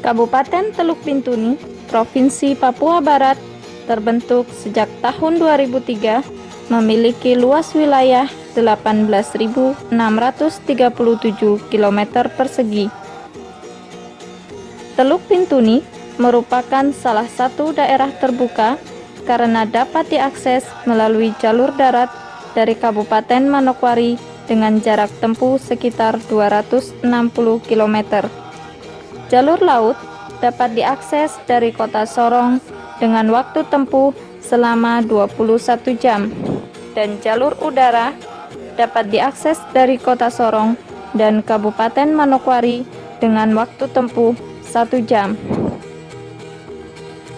Kabupaten Teluk Bintuni, Provinsi Papua Barat, terbentuk sejak tahun 2003, memiliki luas wilayah 18.637 km persegi. Teluk Bintuni merupakan salah satu daerah terbuka karena dapat diakses melalui jalur darat dari Kabupaten Manokwari dengan jarak tempuh sekitar 260 km. Jalur laut dapat diakses dari Kota Sorong dengan waktu tempuh selama 21 jam, dan jalur udara dapat diakses dari Kota Sorong dan Kabupaten Manokwari dengan waktu tempuh 1 jam.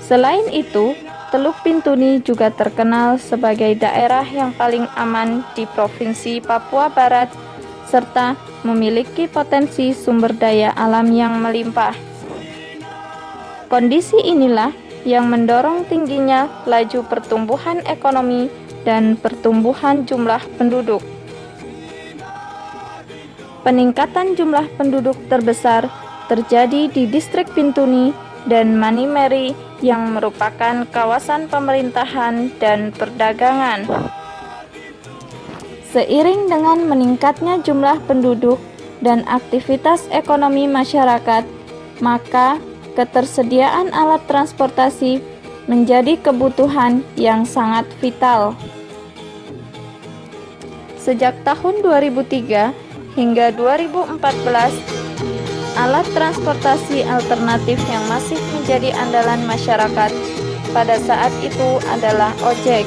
Selain itu, Teluk Bintuni juga terkenal sebagai daerah yang paling aman di Provinsi Papua Barat serta memiliki potensi sumber daya alam yang melimpah. Kondisi inilah yang mendorong tingginya laju pertumbuhan ekonomi dan pertumbuhan jumlah penduduk. Peningkatan jumlah penduduk terbesar terjadi di distrik Bintuni dan Manimeri yang merupakan kawasan pemerintahan dan perdagangan. Seiring dengan meningkatnya jumlah penduduk dan aktivitas ekonomi masyarakat, maka ketersediaan alat transportasi menjadi kebutuhan yang sangat vital. Sejak tahun 2003 hingga 2014, alat transportasi alternatif yang masih menjadi andalan masyarakat pada saat itu adalah ojek.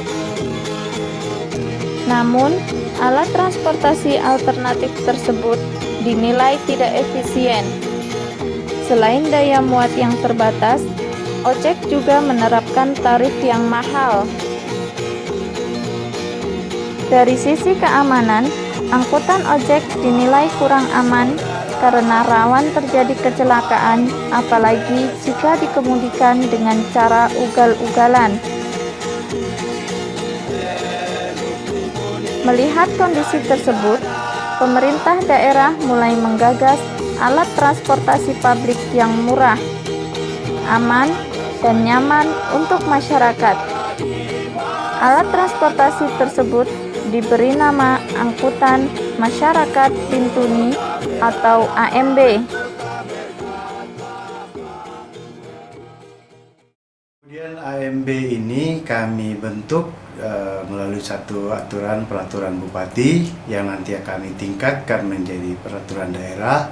Namun, alat transportasi alternatif tersebut dinilai tidak efisien. Selain daya muat yang terbatas, ojek juga menerapkan tarif yang mahal. Dari sisi keamanan, angkutan ojek dinilai kurang aman karena rawan terjadi kecelakaan, apalagi jika dikemudikan dengan cara ugal-ugalan. Melihat kondisi tersebut, pemerintah daerah mulai menggagas alat transportasi publik yang murah, aman, dan nyaman untuk masyarakat. Alat transportasi tersebut diberi nama Angkutan Masyarakat Bintuni atau AMB. Kemudian AMB ini kami bentuk melalui satu peraturan bupati yang nanti kami tingkatkan menjadi peraturan daerah.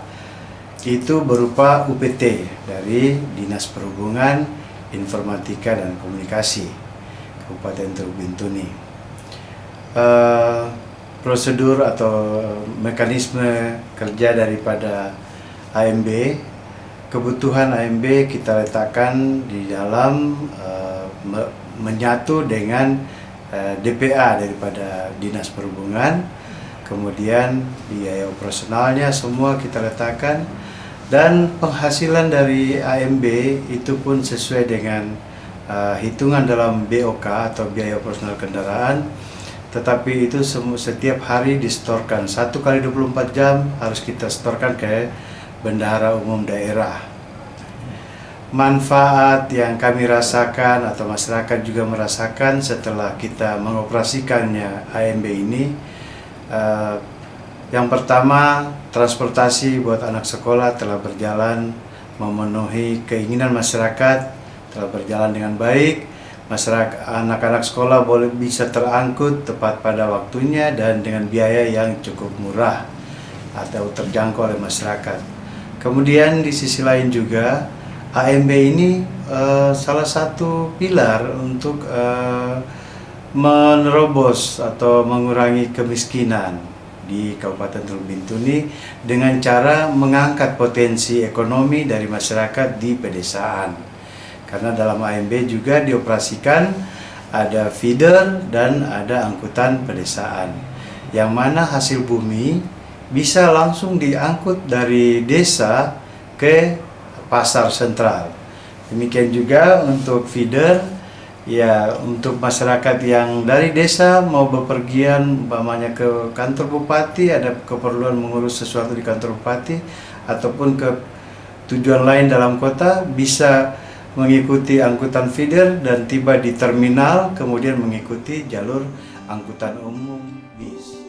Itu berupa UPT dari Dinas Perhubungan, Informatika dan Komunikasi Kabupaten Teluk Bintuni. Prosedur atau mekanisme kerja daripada AMB, kebutuhan AMB kita letakkan di dalam menyatu dengan DPA daripada Dinas Perhubungan, kemudian biaya operasionalnya semua kita letakkan, dan penghasilan dari AMB itu pun sesuai dengan hitungan dalam BOK atau biaya operasional kendaraan. Tetapi itu setiap hari distorkan, 1 kali 24 jam harus kita setorkan ke Bendahara Umum Daerah. Manfaat yang kami rasakan atau masyarakat juga merasakan setelah kita mengoperasikannya AMB ini, yang pertama, transportasi buat anak sekolah telah berjalan memenuhi keinginan masyarakat, telah berjalan dengan baik. Masyarakat, anak-anak sekolah bisa terangkut tepat pada waktunya dan dengan biaya yang cukup murah atau terjangkau oleh masyarakat. Kemudian di sisi lain juga AMB ini salah satu pilar untuk menerobos atau mengurangi kemiskinan di Kabupaten Teluk Bintuni dengan cara mengangkat potensi ekonomi dari masyarakat di pedesaan. Karena dalam AMB juga dioperasikan ada feeder dan ada angkutan pedesaan, yang mana hasil bumi bisa langsung diangkut dari desa ke pasar sentral. Demikian juga untuk feeder, ya untuk masyarakat yang dari desa mau bepergian umpamanya ke kantor bupati, ada keperluan mengurus sesuatu di kantor bupati, ataupun ke tujuan lain dalam kota bisa mengikuti angkutan feeder dan tiba di terminal, kemudian mengikuti jalur angkutan umum bis.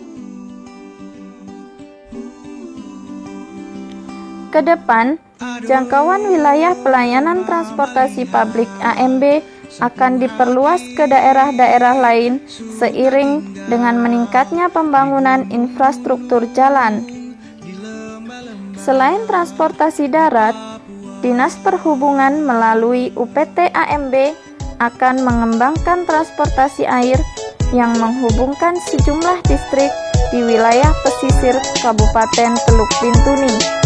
Kedepan, jangkauan wilayah pelayanan transportasi publik AMB akan diperluas ke daerah-daerah lain seiring dengan meningkatnya pembangunan infrastruktur jalan. Selain transportasi darat, Dinas Perhubungan melalui UPT AMB akan mengembangkan transportasi air yang menghubungkan sejumlah distrik di wilayah pesisir Kabupaten Teluk Bintuni.